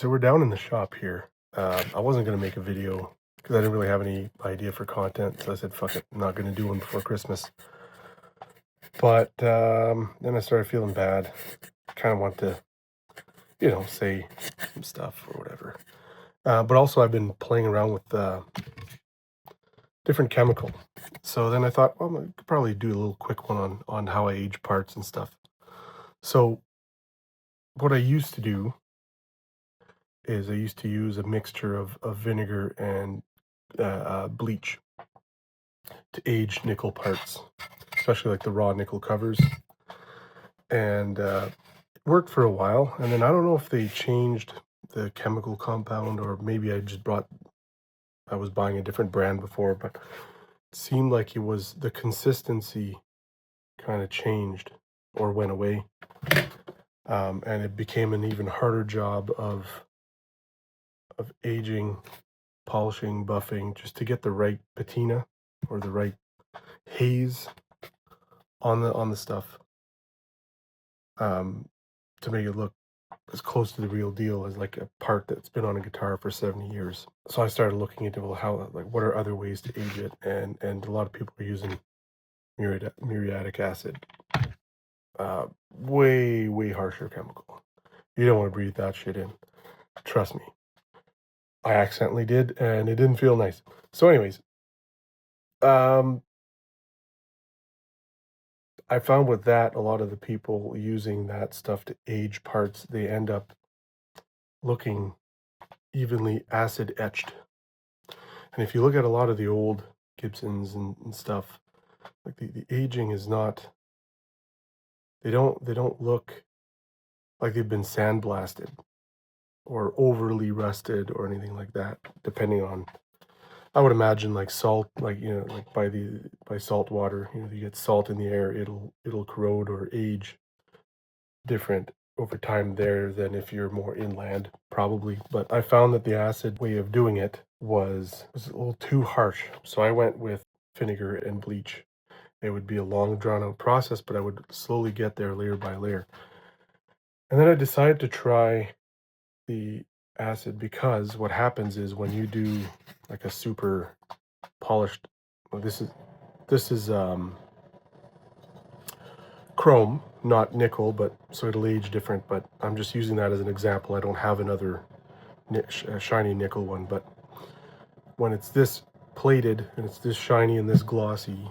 So we're down in the shop here. I wasn't going to make a video because I didn't really have any idea for content. So I said, fuck it, I'm not going to do one before Christmas. But then I started feeling bad. Kind of want to, say some stuff or whatever. But also I've been playing around with different chemical. So then I thought, well, I could probably do a little quick one on how I age parts and stuff. So what I used to do is I used to use a mixture of vinegar and bleach to age nickel parts, especially like the raw nickel covers. And it worked for a while. And then I don't know if they changed the chemical compound or maybe I was buying a different brand before, but it seemed like it was the consistency kind of changed or went away. And it became an even harder job of aging, polishing, buffing, just to get the right patina or the right haze on the stuff, to make it look as close to the real deal as like a part that's been on a guitar for 70 years. So I started looking into, well, how, like, what are other ways to age it? And a lot of people are using muriatic acid, way harsher chemical. You don't want to breathe that shit in. Trust me. I accidentally did, and it didn't feel nice. So anyways, I found with that, a lot of the people using that stuff to age parts, they end up looking evenly acid etched. And if you look at a lot of the old Gibsons and stuff, like the aging is not, they don't look like they've been sandblasted or overly rusted or anything like that, depending on, I would imagine, like salt, like, like by salt water, you get salt in the air, it'll corrode or age different over time there than if you're more inland, probably. But I found that the acid way of doing it was a little too harsh. So I went with vinegar and bleach. It would be a long drawn out process, but I would slowly get there layer by layer. And then I decided to try the acid because what happens is when you do like a super polished, well, this is chrome, not nickel, but so it'll age different. But I'm just using that as an example. I don't have another shiny nickel one, but when it's this plated and it's this shiny and this glossy,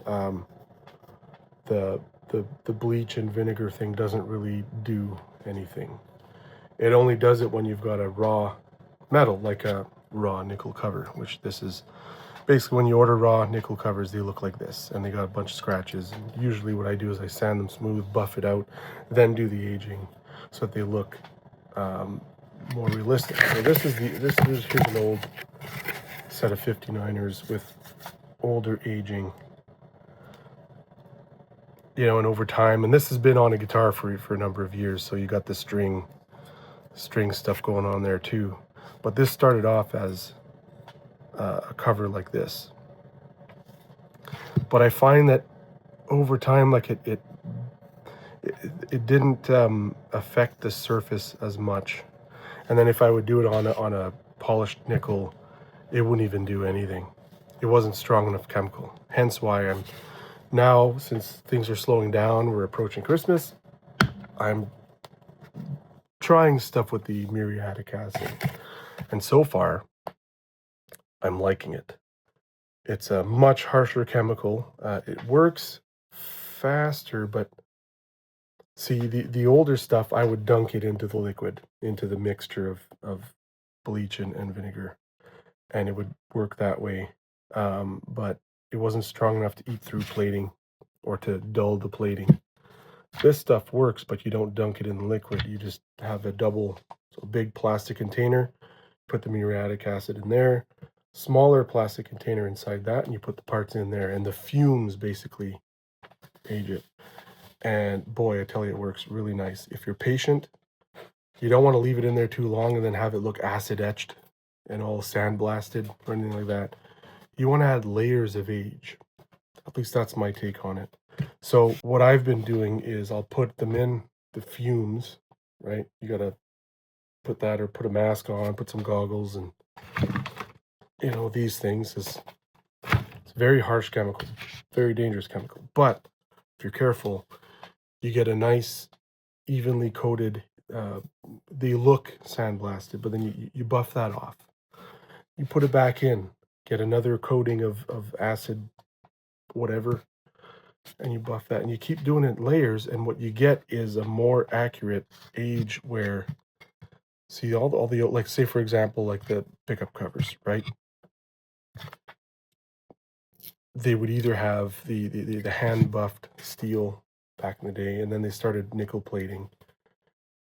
um, the the bleach and vinegar thing doesn't really do anything. It only does it when you've got a raw metal, like a raw nickel cover, which this is. Basically, when you order raw nickel covers, they look like this, and they got a bunch of scratches. And usually what I do is I sand them smooth, buff it out, then do the aging so that they look more realistic. So here's an old set of 59ers with older aging, and over time, and this has been on a guitar for a number of years, so you got the string stuff going on there too. But this started off as a cover like this. But I find that over time, like it didn't affect the surface as much. And then if I would do it on a polished nickel, it wouldn't even do anything. It wasn't strong enough chemical. Hence why I'm now, since things are slowing down, we're approaching Christmas, I'm trying stuff with the muriatic acid. And so far, I'm liking it. It's a much harsher chemical. It works faster, but see, the older stuff, I would dunk it into the liquid, into the mixture of bleach and vinegar, and it would work that way. But it wasn't strong enough to eat through plating or to dull the plating. This stuff works, but you don't dunk it in the liquid. You just have a big plastic container, put the muriatic acid in there, smaller plastic container inside that, and you put the parts in there, and the fumes basically age it. And boy, I tell you, it works really nice. If you're patient, you don't want to leave it in there too long and then have it look acid etched and all sandblasted or anything like that. You want to add layers of age. At least that's my take on it. So what I've been doing is I'll put them in the fumes, right? You got to put that, or put a mask on, put some goggles, and these things. It's a very harsh chemical, very dangerous chemical. But if you're careful, you get a nice, evenly coated. They look sandblasted, but then you buff that off. You put it back in, get another coating of acid, whatever, and you buff that, and you keep doing it in layers, and what you get is a more accurate age where, see, all the, like, say for example, like the pickup covers, right? They would either have the hand buffed steel back in the day, and then they started nickel plating.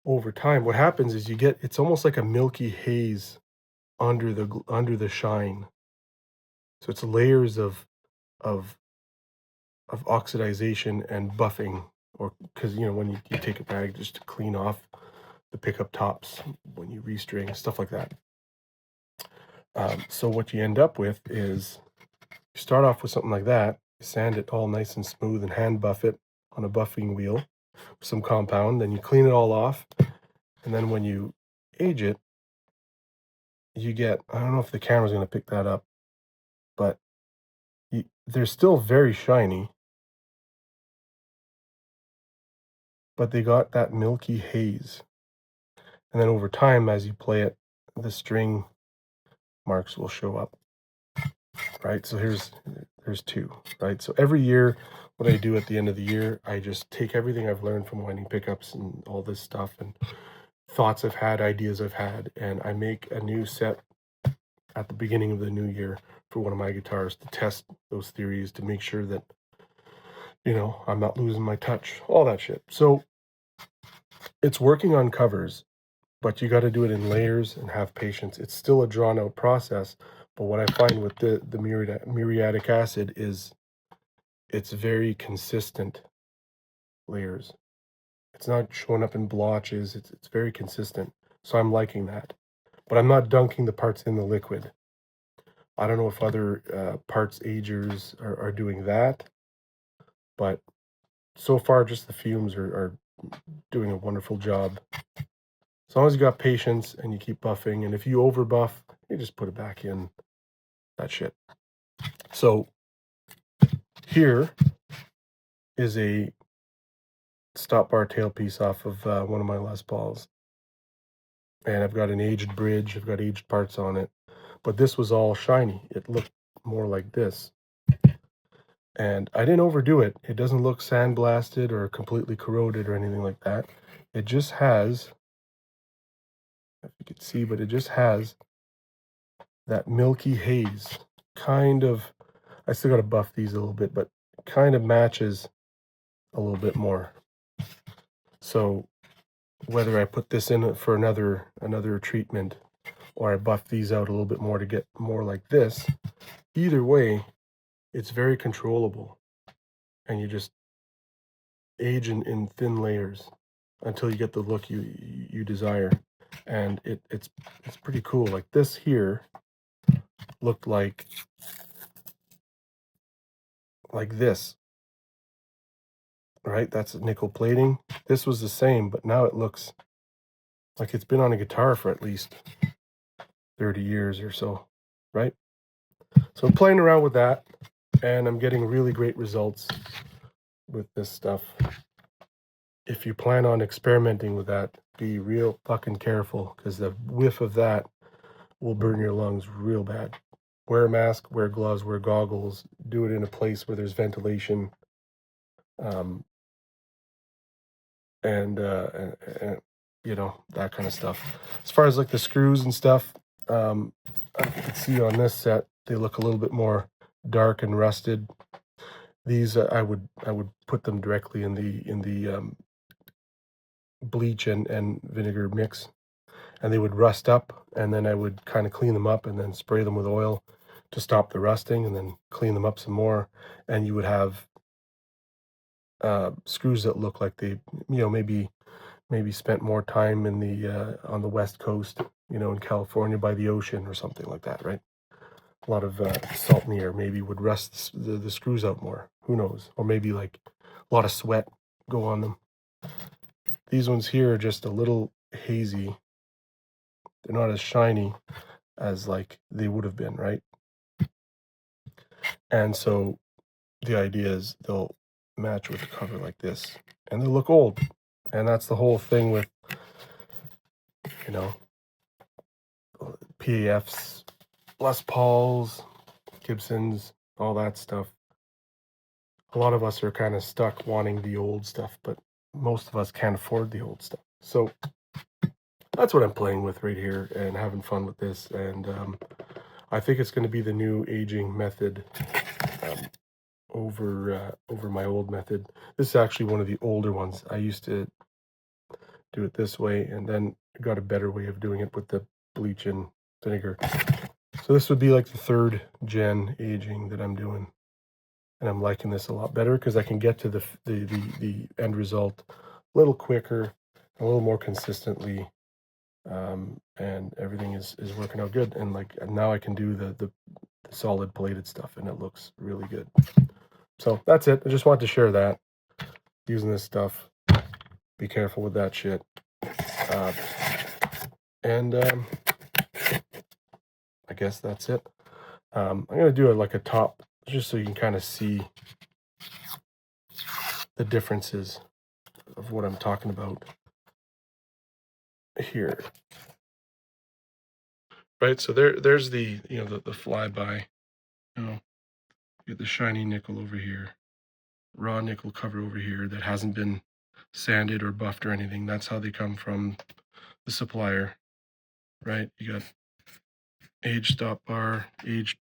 Over time, what happens is it's almost like a milky haze under the shine. So it's layers of of oxidization and buffing, or because when you take a bag just to clean off the pickup tops when you restring, stuff like that. So what you end up with is, you start off with something like that, you sand it all nice and smooth and hand buff it on a buffing wheel with some compound, then you clean it all off, and then when you age it, you get, I don't know if the camera's going to pick that up, but they're still very shiny, but they got that milky haze. And then over time, as you play it, the string marks will show up, right? So there's two, right? So every year, what I do at the end of the year, I just take everything I've learned from winding pickups and all this stuff, and thoughts I've had, ideas I've had, and I make a new set at the beginning of the new year for one of my guitars to test those theories, to make sure that, I'm not losing my touch, all that shit. So it's working on covers, but you got to do it in layers and have patience. It's still a drawn out process, but what I find with the muriatic acid is it's very consistent layers. It's not showing up in blotches. It's very consistent. So I'm liking that. But I'm not dunking the parts in the liquid. I don't know if other parts agers are doing that, but so far just the fumes are doing a wonderful job. As long as you got patience and you keep buffing, and if you over buff, you just put it back in, that shit. So here is a stop bar tailpiece off of one of my Les Pauls. And I've got an aged bridge, I've got aged parts on it. But this was all shiny. It looked more like this. And I didn't overdo it. It doesn't look sandblasted or completely corroded or anything like that. It just has, if you can see, but it just has that milky haze. Kind of, I still got to buff these a little bit, but kind of matches a little bit more. So whether I put this in for another treatment, or I buff these out a little bit more to get more like this, either way, it's very controllable. And you just age in thin layers until you get the look you desire. And it's pretty cool. Like this here looked like this, right? That's nickel plating. This was the same, but now it looks like it's been on a guitar for at least 30 years or so, right? So I'm playing around with that, and I'm getting really great results with this stuff. If you plan on experimenting with that, be real fucking careful, because the whiff of that will burn your lungs real bad. Wear a mask, wear gloves, wear goggles, do it in a place where there's ventilation, and that kind of stuff. As far as like the screws and stuff, I can see on this set they look a little bit more dark and rusted. These I would put them directly in the bleach and vinegar mix, and they would rust up, and then I would kind of clean them up and then spray them with oil to stop the rusting, and then clean them up some more, and you would have screws that look like they maybe spent more time in the on the West Coast, in California by the ocean or something like that, right? A lot of salt in the air maybe would rust the screws out more. Who knows? Or maybe like a lot of sweat go on them. These ones here are just a little hazy, They're not as shiny as like they would have been, right? And so the idea is they'll match with the cover like this, and they'll look old. And that's the whole thing with, you know, PAFs, Les Pauls, Gibsons, all that stuff. A lot of us are kind of stuck wanting the old stuff, but most of us can't afford the old stuff. So that's what I'm playing with right here and having fun with this. And I think it's going to be the new aging method um, over my old method. This is actually one of the older ones. I used to do it this way, and then got a better way of doing it with the bleach and vinegar. So this would be like the 3rd gen aging that I'm doing, and I'm liking this a lot better because I can get to the end result a little quicker, a little more consistently, and everything is working out good. And like now I can do the solid plated stuff, and it looks really good. So that's it. I just wanted to share that using this stuff. Be careful with that shit. And I guess that's it. I'm gonna do it like a top, just so you can kind of see the differences of what I'm talking about here. Right, so there's the the flyby. You know, you get the shiny nickel over here, raw nickel cover over here that hasn't been sanded or buffed or anything. That's how they come from the supplier, right? You got aged stop bar, aged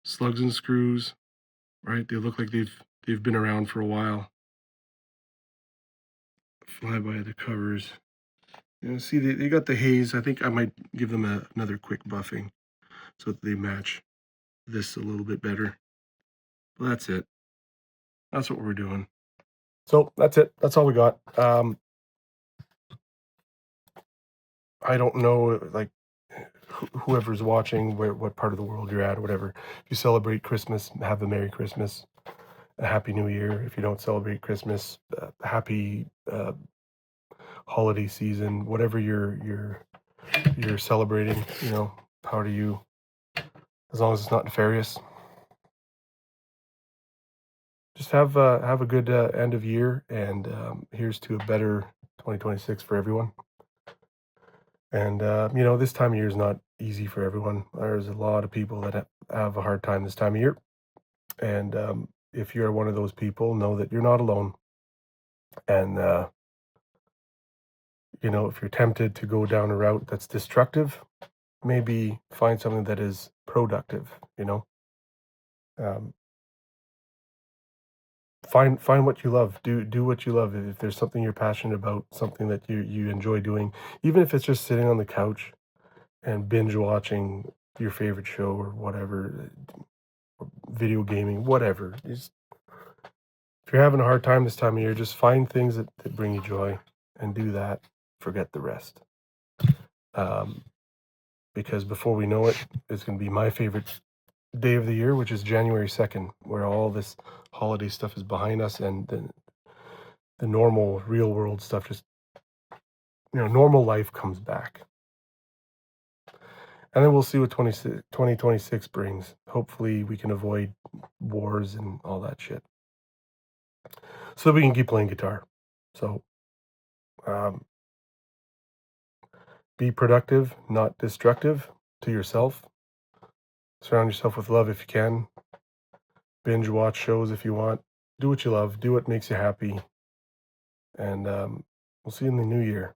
slugs and screws, right? They look like they've been around for a while. Flyby the covers. See, they got the haze. I think I might give them another quick buffing so that they match this a little bit better. But that's it. That's what we're doing. So that's it. That's all we got. I don't know, like, whoever's watching, what part of the world you're at, or whatever. If you celebrate Christmas, have a Merry Christmas, a Happy New Year. If you don't celebrate Christmas, happy holiday season. Whatever you're celebrating, power to you. As long as it's not nefarious. Just have a good end of year, and here's to a better 2026 for everyone. And this time of year is not easy for everyone. There's a lot of people that have a hard time this time of year, and if you're one of those people, know that you're not alone. And if you're tempted to go down a route that's destructive, maybe find something that is productive. Um, find what you love. Do what you love. If there's something you're passionate about, something that you enjoy doing, even if it's just sitting on the couch and binge watching your favorite show or whatever, or video gaming, whatever. If you're having a hard time this time of year, just find things that bring you joy and do that. Forget the rest. Because before we know it, it's going to be my favorite day of the year, which is January 2nd, where all this holiday stuff is behind us, and the normal real world stuff just, normal life comes back. And then we'll see what 2026 brings. Hopefully we can avoid wars and all that shit, so we can keep playing guitar. So um, be productive, not destructive to yourself. Surround yourself with love if you can. Binge watch shows if you want. Do what you love. Do what makes you happy. And we'll see you in the new year.